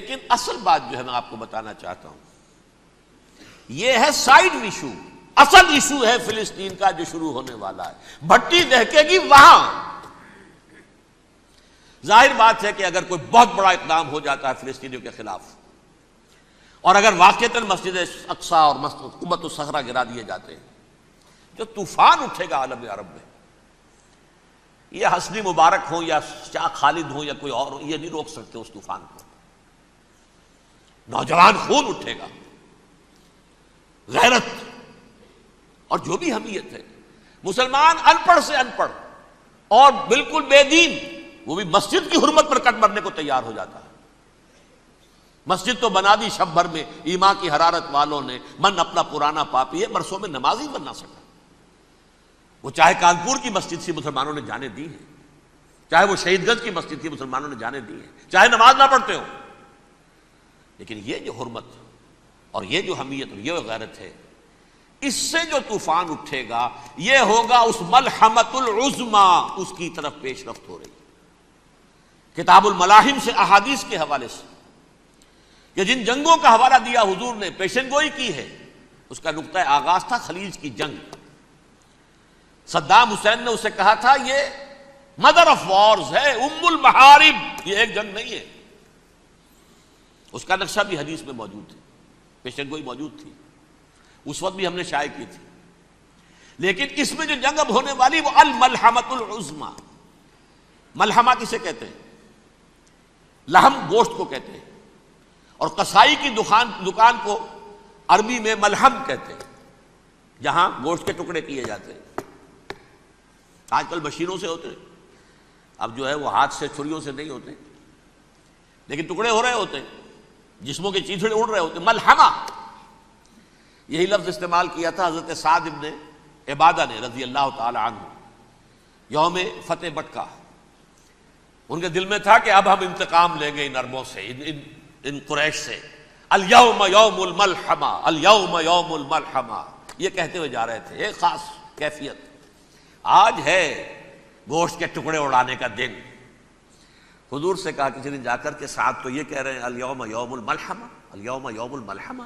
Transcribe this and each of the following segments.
لیکن اصل بات جو ہے میں آپ کو بتانا چاہتا ہوں، یہ ہے سائیڈ ایشو. اصل ایشو ہے فلسطین کا جو شروع ہونے والا ہے. بھٹی دہکے گی وہاں. ظاہر بات ہے کہ اگر کوئی بہت بڑا اقدام ہو جاتا ہے فلسطینیوں کے خلاف، اور اگر واقعتاً مسجد اقصیٰ اور قبۃ الصخرہ گرا دیے جاتے ہیں، جو طوفان اٹھے گا عالم عرب میں، یہ حسنی مبارک ہوں یا شاہ خالد ہوں یا کوئی اور ہو، یہ نہیں روک سکتے اس طوفان کو. نوجوان خون اٹھے گا، غیرت اور جو بھی حمیت ہے. مسلمان ان پڑھ سے ان پڑھ اور بالکل بے دین، وہ بھی مسجد کی حرمت پر کٹ مرنے کو تیار ہو جاتا ہے. مسجد تو بنا دی شب بھر میں، ایمان کی حرارت والوں نے، من اپنا پرانا پاپی ہے، برسوں میں نماز ہی بن نہ سکا. وہ چاہے کانپور کی مسجد سے مسلمانوں نے جانے دی ہیں، چاہے وہ شہید گنج کی مسجد کی مسلمانوں نے جانے دی ہیں، چاہے نماز نہ پڑھتے ہو، لیکن یہ جو حرمت اور یہ جو حمیت اور یہ غیرت ہے، اس سے جو طوفان اٹھے گا یہ ہوگا اس ملحمۃ العظما، اس کی طرف پیش رفت ہو رہی. کتاب الملاحم سے احادیث کے حوالے سے کہ جن جنگوں کا حوالہ دیا حضور نے، پیشن گوئی کی ہے، اس کا نقطہ آغاز تھا خلیج کی جنگ. صدام حسین نے اسے کہا تھا یہ مدر آف وارز ہے، ام المحارب، یہ ایک جنگ نہیں ہے. اس کا نقشہ بھی حدیث میں موجود ہے، پیشن گوئی موجود تھی، اس وقت بھی ہم نے شائع کی تھی. لیکن اس میں جو جنگ اب ہونے والی وہ الملحمۃ العظما. ملحمہ کسے کہتے ہیں؟ لحم گوشت کو کہتے ہیں، اور قصائی کی دکان کو عربی میں ملحم کہتے ہیں، جہاں گوشت کے ٹکڑے کیے جاتے ہیں. آج کل مشینوں سے ہوتے ہیں، اب جو ہے وہ ہاتھ سے چھریوں سے نہیں ہوتے، لیکن ٹکڑے ہو رہے ہوتے ہیں، جسموں کے چیتھڑے اڑ رہے ہوتے ہیں. ملحمہ، یہی لفظ استعمال کیا تھا حضرت سعد ابن عبادہ نے رضی اللہ تعالی عنہ یوم فتح مکہ. ان کے دل میں تھا کہ اب ہم انتقام لیں گے ان عربوں سے، ان قریش سے. الیوم یوم الملحمہ، الیوم یوم الملحمہ، یہ کہتے ہوئے جا رہے تھے. ایک خاص کیفیت، آج ہے گوشت کے ٹکڑے اڑانے کا دن. حضور سے کہا کسی نے جا کر کے ساتھ تو یہ کہہ رہے ہیں الیوم یوم الملحمہ، الیوم یوم الملحمہ.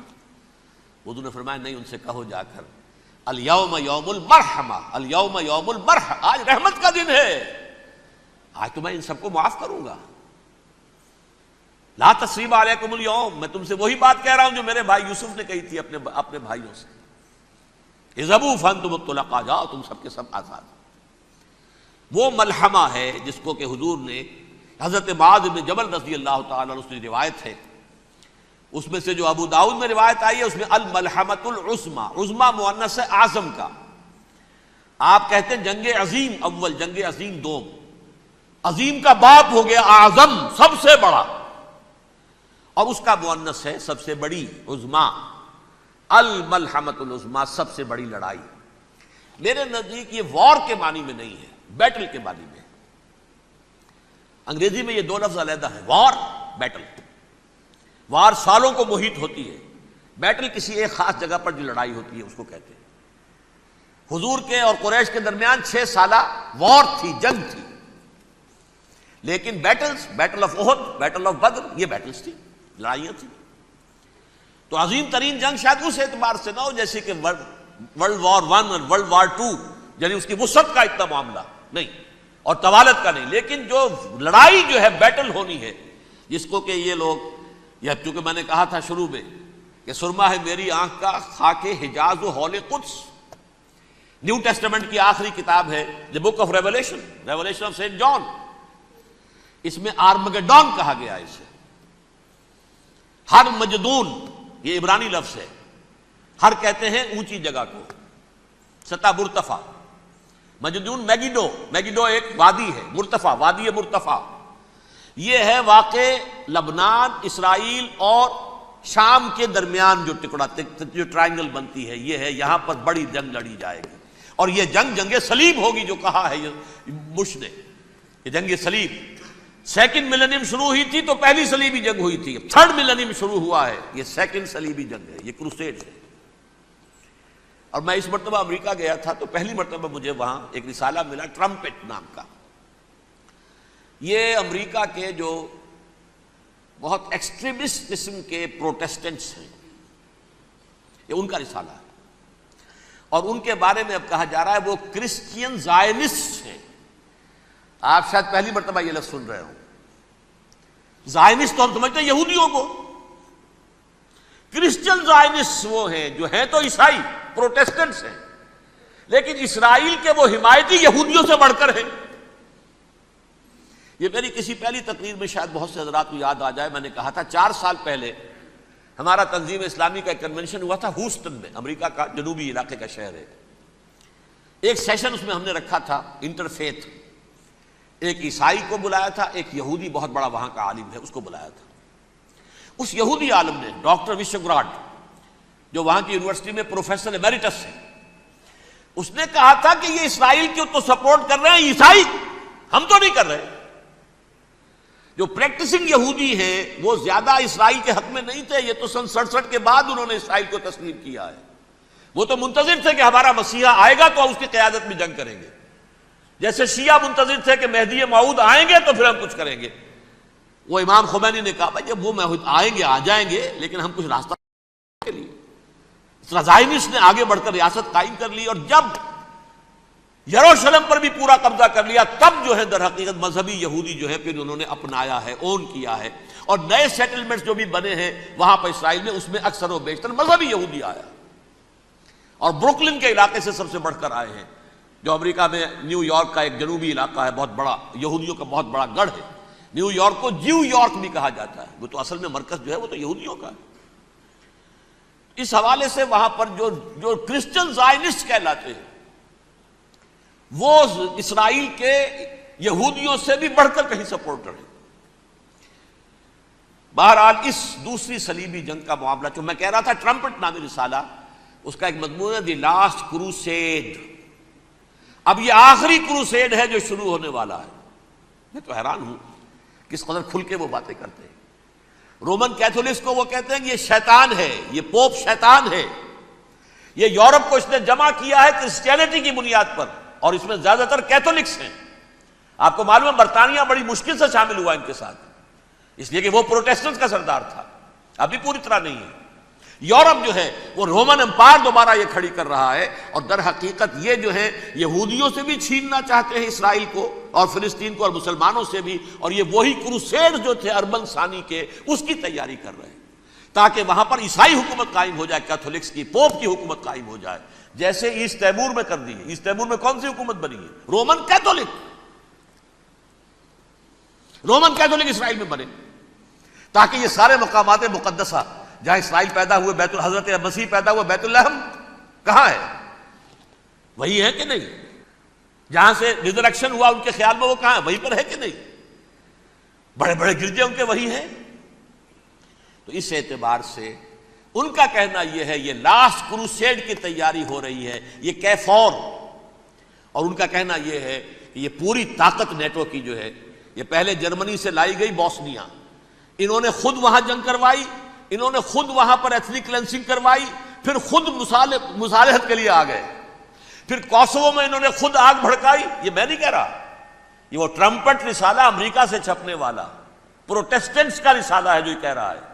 حضور نے فرمایا نہیں، ان سے کہو جا کر الیوم یوم المرحمہ، الیوم یوم المرحمہ، آج رحمت کا دن ہے، آج تو میں ان سب کو معاف کروں گا. لا تثریب علیکم اليوم، میں تم سے وہی بات کہہ رہا ہوں جو میرے بھائی یوسف نے کہی تھی اپنے بھائیوں سے، اذهبوا فانتم الطلقاء، جاؤ تم سب کے سب آزاد. وہ ملحمہ ہے جس کو کہ حضور نے حضرت معاذ بن جبل رضی اللہ تعالیٰ عنہ سے روایت ہے، اس میں سے جو ابو داؤد میں روایت آئی ہے اس میں الملحمۃ العظما، عظما مؤنث ہے اعظم کا. آپ کہتے ہیں جنگ عظیم اول، جنگ عظیم دوم، عظیم کا باپ ہو گیا اعظم، سب سے بڑا، اور اس کا مؤنث ہے سب سے بڑی، عظما. الملحمۃ العظما، سب سے بڑی لڑائی. میرے نزدیک یہ وار کے معنی میں نہیں ہے، بیٹل کے معنی میں. انگریزی میں یہ دو لفظ علیحدہ ہیں، وار، بیٹل. وار سالوں کو محیط ہوتی ہے، بیٹل کسی ایک خاص جگہ پر جو لڑائی ہوتی ہے اس کو کہتے ہیں. حضور کے اور قریش کے درمیان 6 سالہ وار تھی، جنگ تھی. لیکن battles, battle of Uhud, battle of Badr, یہ بیٹلز تھی، لڑائیاں تھیں. تو عظیم ترین جنگ شاید اس اعتبار سے نہ ہو جیسے کہ ورلڈ وار 1 اور ورلڈ وار 2، یعنی اس کی وسعت کا اتنا معاملہ نہیں اور طوالت کا نہیں، لیکن جو لڑائی جو ہے بیٹل ہونی ہے، جس کو کہ یہ لوگ، یا چونکہ میں نے کہا تھا شروع میں کہ سرما ہے میری آنکھ کا خاک حجاز و ہول قدس. نیو ٹیسٹمنٹ کی آخری کتاب ہے the book of revelation, revelation of Saint John. اس میں آرمگڈون کہا گیا ہے اسے. ہر مجدون، یہ عبرانی لفظ ہے، ہر کہتے ہیں اونچی جگہ کو، سطح مرتفع. مجدون میگیڈو، میگیڈو ایک وادی ہے، مرتفع، وادی مرتفع. یہ ہے واقع لبنان، اسرائیل اور شام کے درمیان جو ٹکڑا، جو ٹرائنگل بنتی ہے، یہ ہے، یہاں پر بڑی جنگ لڑی جائے گی. اور یہ جنگ صلیب ہوگی، جو کہا ہے بش نے، یہ جنگ صلیب. سیکنڈ ملینیم شروع ہوئی تھی تو پہلی صلیبی جنگ ہوئی تھی، تھرڈ ملینیم شروع ہوا ہے، یہ سیکنڈ صلیبی جنگ ہے، یہ کروسیڈ ہے. اور میں اس مرتبہ امریکہ گیا تھا تو پہلی مرتبہ مجھے وہاں ایک رسالہ ملا ٹرمپٹ نام کا. یہ امریکہ کے جو بہت ایکسٹریمسٹ قسم کے پروٹیسٹنٹس ہیں، یہ ان کا رسالہ ہے، اور ان کے بارے میں اب کہا جا رہا ہے وہ کرسچین زائنسٹ ہیں۔ آپ شاید پہلی مرتبہ یہ لفظ سن رہے ہوں۔ زائنسٹ تو ہم سمجھتے ہیں یہودیوں کو، کرسچین زائنسٹ وہ ہیں جو ہیں تو عیسائی پروٹیسٹنٹس ہیں، لیکن اسرائیل کے وہ حمایتی یہودیوں سے بڑھ کر ہیں۔ یہ میری کسی پہلی تقریر میں شاید بہت سے حضرات کو یاد آ جائے، میں نے کہا تھا 4 سال پہلے ہمارا تنظیم اسلامی کا ایک کنونشن ہوا تھا ہوسٹن میں، امریکہ کا جنوبی علاقے کا شہر ہے۔ ایک سیشن اس میں ہم نے رکھا تھا انٹرفیتھ، ایک عیسائی کو بلایا تھا، ایک یہودی بہت بڑا وہاں کا عالم ہے اس کو بلایا تھا۔ اس یہودی عالم نے ڈاکٹر وشوگراڈ، جو وہاں کی یونیورسٹی میں پروفیسر ایمیریٹس ہے، اس نے کہا تھا کہ یہ اسرائیل کی تو سپورٹ کر رہے ہیں عیسائی، ہم تو نہیں کر رہے۔ جو پریکٹسنگ یہودی ہیں وہ زیادہ اسرائیل کے حق میں نہیں تھے، یہ تو سن 67 کے بعد انہوں نے اسرائیل کو تسلیم کیا ہے۔ وہ تو منتظر تھے کہ ہمارا مسیحا آئے گا تو اس کی قیادت میں جنگ کریں گے، جیسے شیعہ منتظر تھے کہ مہدی موعود آئیں گے تو پھر ہم کچھ کریں گے۔ وہ امام خمینی نے کہا بھائی جب وہ آئیں گے آ جائیں گے، لیکن ہم کچھ راستہ کے لیے زائنسٹ نے آگے بڑھ کر ریاست قائم کر لی، اور جب یروشلم پر بھی پورا قبضہ کر لیا تب جو ہے در حقیقت مذہبی یہودی جو ہے پھر انہوں نے اپنایا ہے، اون کیا ہے، اور نئے سیٹلمنٹس جو بھی بنے ہیں وہاں پر اسرائیل میں، اس میں اکثر و بیشتر مذہبی یہودی آیا، اور بروکلن کے علاقے سے سب سے بڑھ کر آئے ہیں، جو امریکہ میں نیو یارک کا ایک جنوبی علاقہ ہے، بہت بڑا یہودیوں کا بہت بڑا گڑھ ہے۔ نیو یارک کو جیو یارک بھی کہا جاتا ہے، وہ تو اصل میں مرکز جو ہے وہ تو یہودیوں کا ہے۔ اس حوالے سے وہاں پر جو کرسچن زائنسٹ کہلاتے ہیں وہ اسرائیل کے یہودیوں سے بھی بڑھ کر کہیں سپورٹر ہیں۔ بہرحال اس دوسری صلیبی جنگ کا معاملہ جو میں کہہ رہا تھا، ٹرمپٹ نامی رسالہ، اس کا ایک مضمون ہے دی لاسٹ کروسیڈ۔ اب یہ آخری کروسیڈ ہے جو شروع ہونے والا ہے۔ میں تو حیران ہوں کس قدر کھل کے وہ باتیں کرتے ہیں۔ رومن کیتھولکس کو وہ کہتے ہیں کہ یہ شیطان ہے، یہ پوپ شیطان ہے، یہ یورپ کو اس نے جمع کیا ہے کرسچینٹی کی بنیاد پر، اور اس میں زیادہ تر کیتھولکس ہیں۔ آپ کو معلوم ہے برطانیہ بڑی مشکل سے شامل ہوا ان کے ساتھ، اس لیے کہ وہ پروٹیسٹنٹ کا سردار تھا، ابھی پوری طرح نہیں ہے۔ یورپ جو ہے وہ رومن امپائر دوبارہ یہ کھڑی کر رہا ہے، اور در حقیقت یہ جو ہے یہودیوں سے بھی چھیننا چاہتے ہیں اسرائیل کو اور فلسطین کو اور مسلمانوں سے بھی، اور یہ وہی کروسیڈ جو تھے اربن ثانی کے، اس کی تیاری کر رہے ہیں تاکہ وہاں پر عیسائی حکومت قائم ہو جائے، کیتھولکس کی پوپ کی حکومت قائم ہو جائے، جیسے ایسٹ تیمور میں کر دی ہے۔ ایسٹ تیمور میں کون سی حکومت بنی ہے؟ رومن کیتھولک اسرائیل میں بنے، تاکہ یہ سارے مقامات مقدسہ جہاں اسرائیل پیدا ہوئے، بیت حضرت مسیح پیدا ہوا، بیت الحم کہاں ہے؟ وہی ہے کہ نہیں؟ جہاں سے ریزریکشن ہوا ان کے خیال میں وہ کہاں ہے؟ وہیں پر ہے کہ نہیں؟ بڑے بڑے گرجے ان کے وہی ہیں۔ تو اس اعتبار سے ان کا کہنا یہ ہے یہ لاسٹ کروسیڈ کی تیاری ہو رہی ہے، یہ کیفور، اور ان کا کہنا یہ ہے کہ یہ پوری طاقت نیٹو کی جو ہے، یہ پہلے جرمنی سے لائی گئی بوسنیا، انہوں نے خود وہاں جنگ کروائی، انہوں نے خود وہاں پر ایتھنک کلینسنگ کروائی، پھر خود مصالحت کے لیے آ گئے، پھر کوسوو میں انہوں نے خود آگ بھڑکائی۔ یہ میں نہیں کہہ رہا، یہ وہ ٹرمپٹ رسالہ امریکہ سے چھپنے والا پروٹیسٹنٹس کا رسالہ ہے جو یہ کہہ رہا ہے۔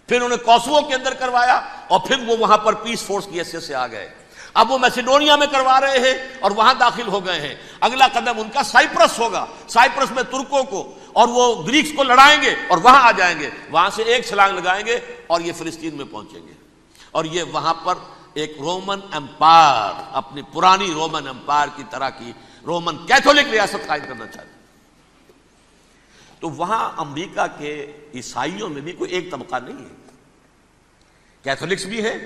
پھر انہوں نے کوسوو کے اندر کروایا، اور پھر وہ وہاں پر پیس فورس کی حیثیت سے آ گئے۔ اب وہ میسیڈونیا میں کروا رہے ہیں اور وہاں داخل ہو گئے ہیں۔ اگلا قدم ان کا سائپرس ہوگا، سائپرس میں ترکوں کو اور وہ گریکس کو لڑائیں گے اور وہاں آ جائیں گے، وہاں سے ایک چھلانگ لگائیں گے اور یہ فلسطین میں پہنچیں گے، اور یہ وہاں پر ایک رومن امپائر، اپنی پرانی رومن امپائر کی طرح کی رومن کیتھولک ریاست قائم کرنا چاہتے ہیں۔ تو وہاں امریکہ کے عیسائیوں میں بھی کوئی ایک طبقہ نہیں ہے، کیتھولکس بھی ہے،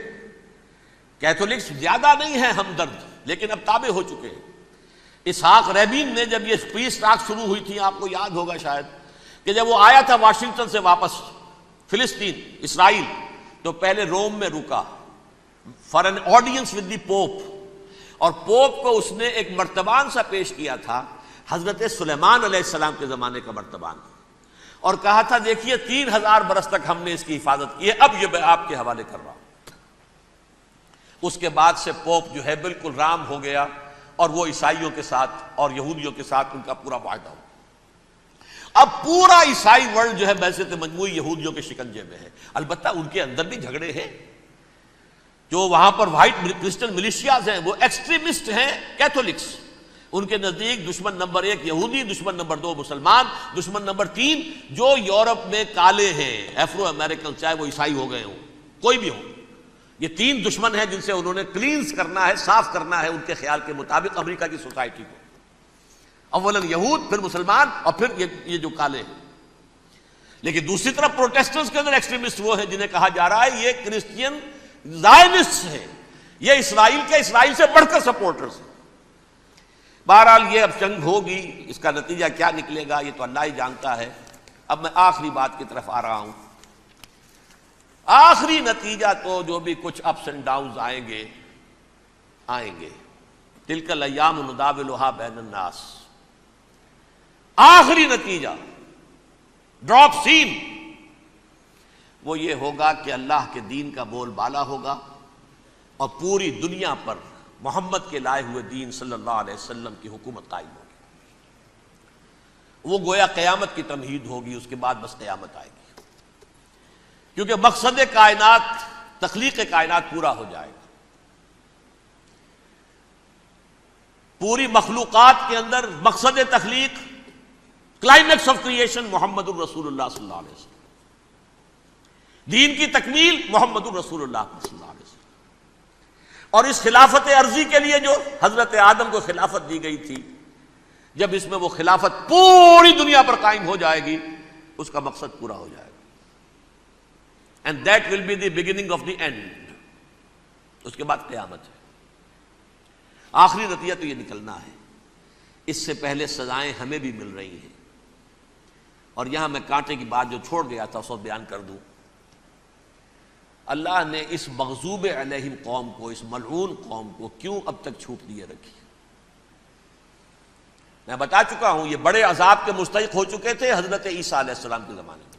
کیتھولکس زیادہ نہیں ہے ہمدرد، لیکن اب تابع ہو چکے ہیں۔ اسحاق ریبین نے جب یہ پیس ٹاک شروع ہوئی تھی، آپ کو یاد ہوگا شاید، کہ جب وہ آیا تھا واشنگٹن سے واپس فلسطین اسرائیل، تو پہلے روم میں رکا for an audience with the Pope, اور پوپ کو اس نے ایک مرتبان سا پیش کیا تھا، حضرت سلیمان علیہ السلام کے زمانے کا مرتبان، اور کہا تھا دیکھیے 3000 برس تک ہم نے اس کی حفاظت کی ہے، اب یہ میں آپ کے حوالے کر رہا ہوں۔ اس کے بعد سے پوپ جو ہے بالکل رام ہو گیا، اور وہ عیسائیوں کے ساتھ اور یہودیوں کے ساتھ ان کا پورا معاہدہ ہو، اب پورا عیسائی ورلڈ جو ہے بعثت مجموعی یہودیوں کے شکنجے میں ہے. البتہ ان کے اندر بھی جھگڑے ہیں. جو وہاں پر وائٹ کرسچن ملیشیاز ہیں وہ ایکسٹریمسٹ ہیں کیتھولکس. ان کے نزدیک دشمن نمبر 1 یہودی، دشمن نمبر 2 مسلمان، دشمن نمبر 3 جو یورپ میں کالے ہیں، ایفرو امریکن، چاہے وہ عیسائی ہو گئے ہوں، کوئی بھی ہو. یہ 3 دشمن ہیں جن سے انہوں نے کلینز کرنا ہے، صاف کرنا ہے ان کے خیال کے مطابق امریکہ کی سوسائٹی کو. اولاً یہود، پھر مسلمان، اور پھر یہ جو کالے ہیں. لیکن دوسری طرف پروٹیسٹنٹس کے اندر ایکسٹریمسٹ وہ ہیں جنہیں کہا جا رہا ہے یہ کرسچین زائنسٹ ہیں، یہ اسرائیل سے بڑھ کر سپورٹرز ہیں. بہرحال یہ اب جنگ ہوگی، اس کا نتیجہ کیا نکلے گا یہ تو اللہ ہی جانتا ہے. اب میں آخری بات کی طرف آ رہا ہوں. آخری نتیجہ تو جو بھی کچھ اپس اینڈ ڈاؤنز آئیں گے. تلک الایام نداولها بین الناس. آخری نتیجہ ڈراپ سین وہ یہ ہوگا کہ اللہ کے دین کا بول بالا ہوگا اور پوری دنیا پر محمد کے لائے ہوئے دین صلی اللہ علیہ وسلم کی حکومت قائم ہوگی. وہ گویا قیامت کی تمہید ہوگی، اس کے بعد بس قیامت آئے گی. کیونکہ مقصد کائنات، تخلیق کائنات پورا ہو جائے گا. پوری مخلوقات کے اندر مقصد تخلیق، کلائمیکس آف کریشن محمد الرسول اللہ صلی اللہ علیہ وسلم. دین کی تکمیل محمد الرسول اللہ صلی اللہ علیہ وسلم. اور اس خلافت عرضی کے لیے جو حضرت آدم کو خلافت دی گئی تھی، جب اس میں وہ خلافت پوری دنیا پر قائم ہو جائے گی اس کا مقصد پورا ہو جائے گا. And that will be the beginning of the end. اس کے بعد قیامت ہے. آخری نتیجہ تو یہ نکلنا ہے. اس سے پہلے سزائیں ہمیں بھی مل رہی ہیں. اور یہاں میں کانٹے کی بات جو چھوڑ گیا تھا اس کو بیان کر دوں. اللہ نے اس مغضوب علیہم قوم کو، اس ملعون قوم کو کیوں اب تک چھوٹ دیے رکھی؟ میں بتا چکا ہوں یہ بڑے عذاب کے مستحق ہو چکے تھے حضرت عیسیٰ علیہ السلام کے زمانے میں.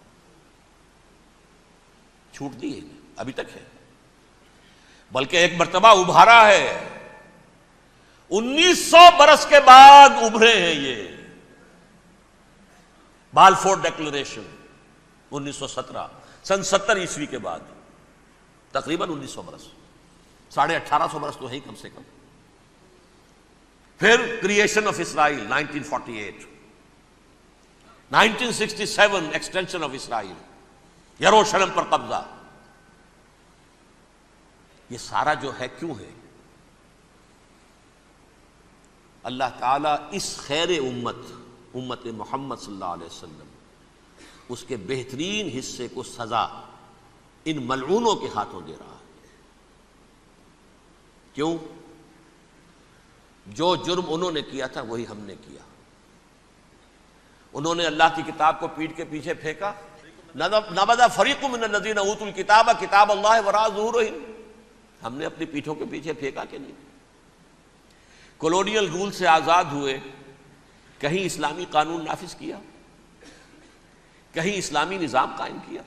چھوٹ دی ہے ابھی تک ہے، بلکہ ایک مرتبہ ابھارا ہے. 1900 برس کے بعد ابھرے ہیں یہ. بالفور ڈیکلریشن 1917، سن 70 عیسوی کے بعد، تقریباً 1900 برس، 1850 برس تو ہے ہی کم سے کم. پھر creation of Israel 1948، 1967 extension of Israel, یروشلم پر قبضہ. یہ سارا جو ہے کیوں ہے؟ اللہ تعالیٰ اس خیر امت محمد صلی اللہ علیہ وسلم، اس کے بہترین حصے کو سزا ان ملعونوں کے ہاتھوں دے رہا ہے. کیوں؟ جو جرم انہوں نے کیا تھا وہی ہم نے کیا. انہوں نے اللہ کی کتاب کو پیٹھ کے پیچھے پھینکا. نبذ فریق من الذین اوتوا الکتاب کتاب اللہ وراء ظہورہم. ہم نے اپنی پیٹھوں کے پیچھے پھینکا کہ نہیں؟ کولونیل رول سے آزاد ہوئے، کہیں اسلامی قانون نافذ کیا، کہیں اسلامی نظام قائم کیا.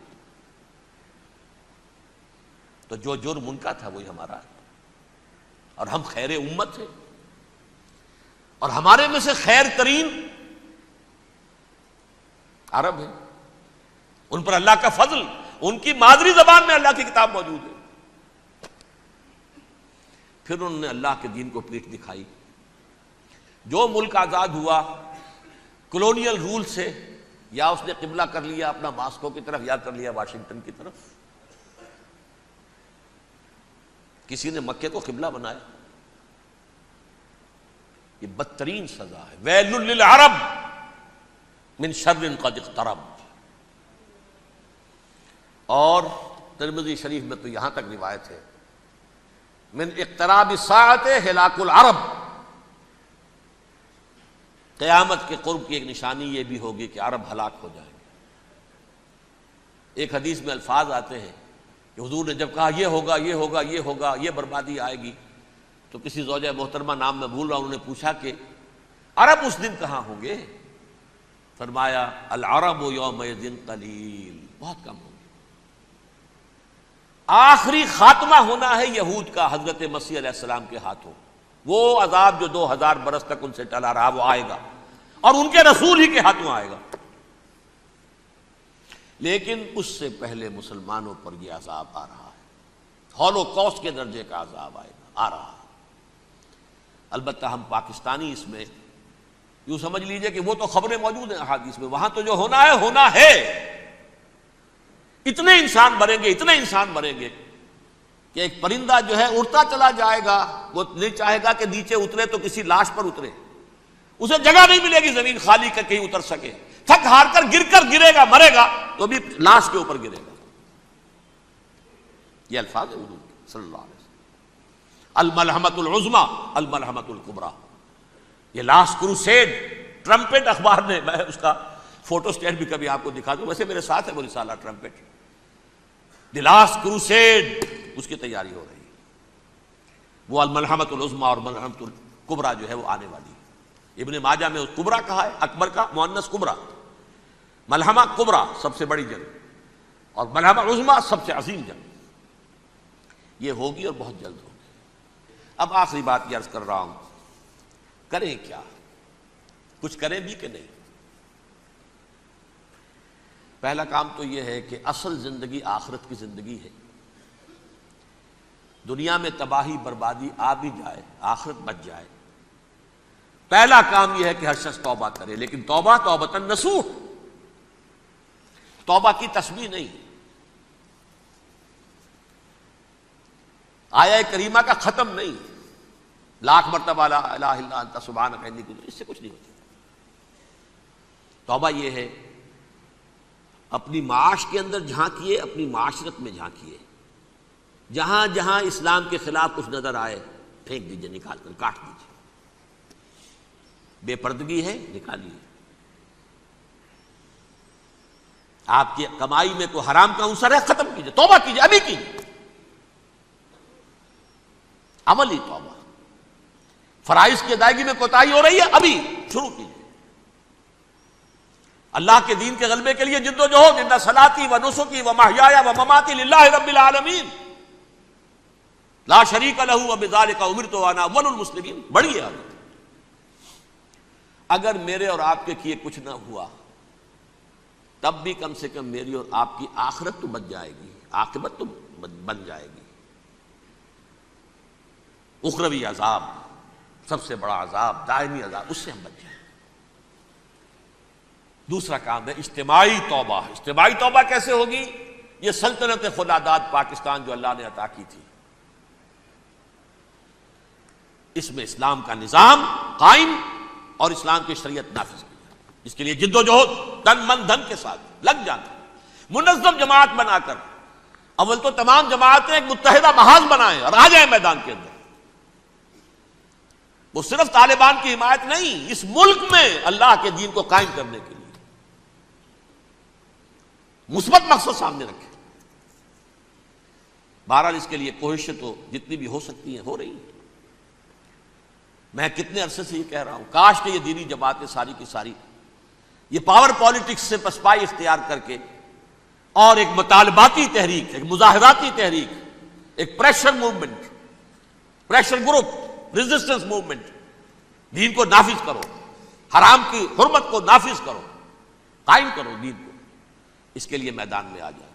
تو جو جرم ان کا تھا وہی ہمارا ہے. اور ہم خیر امت ہیں، اور ہمارے میں سے خیر ترین عرب ہیں. ان پر اللہ کا فضل، ان کی مادری زبان میں اللہ کی کتاب موجود ہے. پھر انہوں نے اللہ کے دین کو پیٹھ دکھائی. جو ملک آزاد ہوا کولونیل رول سے، یا اس نے قبلہ کر لیا اپنا ماسکو کی طرف یا کر لیا واشنگٹن کی طرف. کسی نے مکے کو قبلہ بنایا. یہ بدترین سزا ہے. ویل للعرب من شر قد اقترب. اور ترمذی شریف میں تو یہاں تک روایت ہے، من اقتراب الساعۃ ہلاک العرب. قیامت کے قرب کی ایک نشانی یہ بھی ہوگی کہ عرب ہلاک ہو جائیں گے. ایک حدیث میں الفاظ آتے ہیں کہ حضور نے جب کہا یہ ہوگا یہ ہوگا یہ ہوگا، یہ بربادی آئے گی، تو کسی زوجہ محترمہ نام میں بھول رہا ہوں، انہوں نے پوچھا کہ عرب اس دن کہاں ہوں گے؟ فرمایا العرب یومئذ قلیل، بہت کم ہوں گے. آخری خاتمہ ہونا ہے یہود کا حضرت مسیح علیہ السلام کے ہاتھوں. وہ عذاب جو 2000 برس تک ان سے ٹلا رہا وہ آئے گا، اور ان کے رسول ہی کے ہاتھوں آئے گا. لیکن اس سے پہلے مسلمانوں پر یہ عذاب آ رہا ہے، ہولوکاسٹ کے درجے کا عذاب آ رہا ہے۔ البتہ ہم پاکستانی اس میں یوں سمجھ لیجئے کہ وہ تو خبریں موجود ہیں احادیث میں، وہاں تو جو ہونا ہے، اتنے انسان مریں گے کہ ایک پرندہ جو ہے اڑتا چلا جائے گا، وہ نہیں چاہے گا کہ نیچے اترے تو کسی لاش پر اترے، اسے جگہ نہیں ملے گی زمین خالی کر کہیں اتر سکے، تھک ہار کر گرے گا، مرے گا تو بھی لاش کے اوپر گرے گا۔ یہ الفاظ ہے حضور کے صلی اللہ علیہ وسلم، الملحمۃ العظمیٰ الملحمۃ الکبریٰ۔ یہ لاسٹ کروسیڈ ٹرمپٹ اخبار نے، میں اس کا فوٹو اسٹیٹ بھی کبھی آپ کو دکھا دوں، ویسے میرے ساتھ ہے وہ رسالہ ٹرمپٹ، دی لاسٹ کروسیڈ، اس کی تیاری ہو رہی ہے۔ وہ الملحمۃ العظمیٰ اور ملحمۃ الکبریٰ جو ہے وہ آنے والی ہے۔ ابن ماجہ میں کبریٰ کہا ہے، اکبر کا مؤنث کبریٰ، ملحمہ کبریٰ سب سے بڑی جنگ، اور ملحمہ عظمیٰ سب سے عظیم جنگ، یہ ہوگی اور بہت جلد ہوگی۔ اب آخری بات یہ عرض کر رہا ہوں، کریں کیا؟ کچھ کریں بھی کہ نہیں؟ پہلا کام تو یہ ہے کہ اصل زندگی آخرت کی زندگی ہے۔ دنیا میں تباہی بربادی آ بھی جائے، آخرت بچ جائے، پہلا کام یہ ہے کہ ہر شخص توبہ کرے، لیکن توبہ توبۃ نصوح، توبہ کی تسبیح نہیں، آیہ کریمہ کا ختم نہیں، لاکھ مرتبہ لا الہ الا انت سبحانک انی کنت، اس سے کچھ نہیں ہوتا۔ توبہ یہ ہے اپنی معاش کے اندر جھانکیے، اپنی معاشرت میں جھانکیے، جہاں جہاں اسلام کے خلاف کچھ نظر آئے پھینک دیجئے، نکال کر کاٹ دیجئے، بے پردگی ہے نکالیے، آپ کی کمائی میں کوئی حرام کا عنصر ہے ختم کیجئے، توبہ کیجئے، ابھی کیجئے، عملی توبہ۔ فرائض کی ادائیگی میں کوتاہی ہو رہی ہے، ابھی شروع کیجئے، اللہ کے دین کے غلبے کے لیے جد و جہد، ان صلاتی و نسکی و محیایا و مماتی للہ رب العالمین لا شریک لہ وبذالک امرت وانا اول المسلمین، بڑی ہے۔ اگر میرے اور آپ کے کیے کچھ نہ ہوا تب بھی کم سے کم میری اور آپ کی آخرت تو بچ جائے گی، عاقبت تو بن جائے گی۔ اخروی عذاب، سب سے بڑا عذاب، دائمی عذاب، اس سے ہم بچ جائیں۔ دوسرا کام ہے اجتماعی توبہ۔ اجتماعی توبہ کیسے ہوگی؟ یہ سلطنت خداداد پاکستان جو اللہ نے عطا کی تھی، اس میں اسلام کا نظام قائم اور اسلام کی شریعت نافذ کی جائے، اس کے لیے جد و جہد تن من دھن کے ساتھ لگ جانا، منظم جماعت بنا کر، اول تو تمام جماعتیں ایک متحدہ محاذ بنائیں اور آ جائیں میدان کے اندر۔ وہ صرف طالبان کی حمایت نہیں، اس ملک میں اللہ کے دین کو قائم کرنے کے لیے مثبت مقصد سامنے رکھے۔ بہرحال اس کے لیے کوششیں تو جتنی بھی ہو سکتی ہیں ہو رہی ہیں۔ میں کتنے عرصے سے یہ کہہ رہا ہوں، کاش کہ یہ دینی جماعتیں ساری کی ساری یہ پاور پالیٹکس سے پسپائی اختیار کر کے اور ایک مطالباتی تحریک، ایک مظاہراتی تحریک، ایک pressure movement, pressure group, resistance movement, دین کو نافذ کرو، حرام کی حرمت کو نافذ کرو، قائم کرو دین کو، اس کے لیے میدان میں آ جائے۔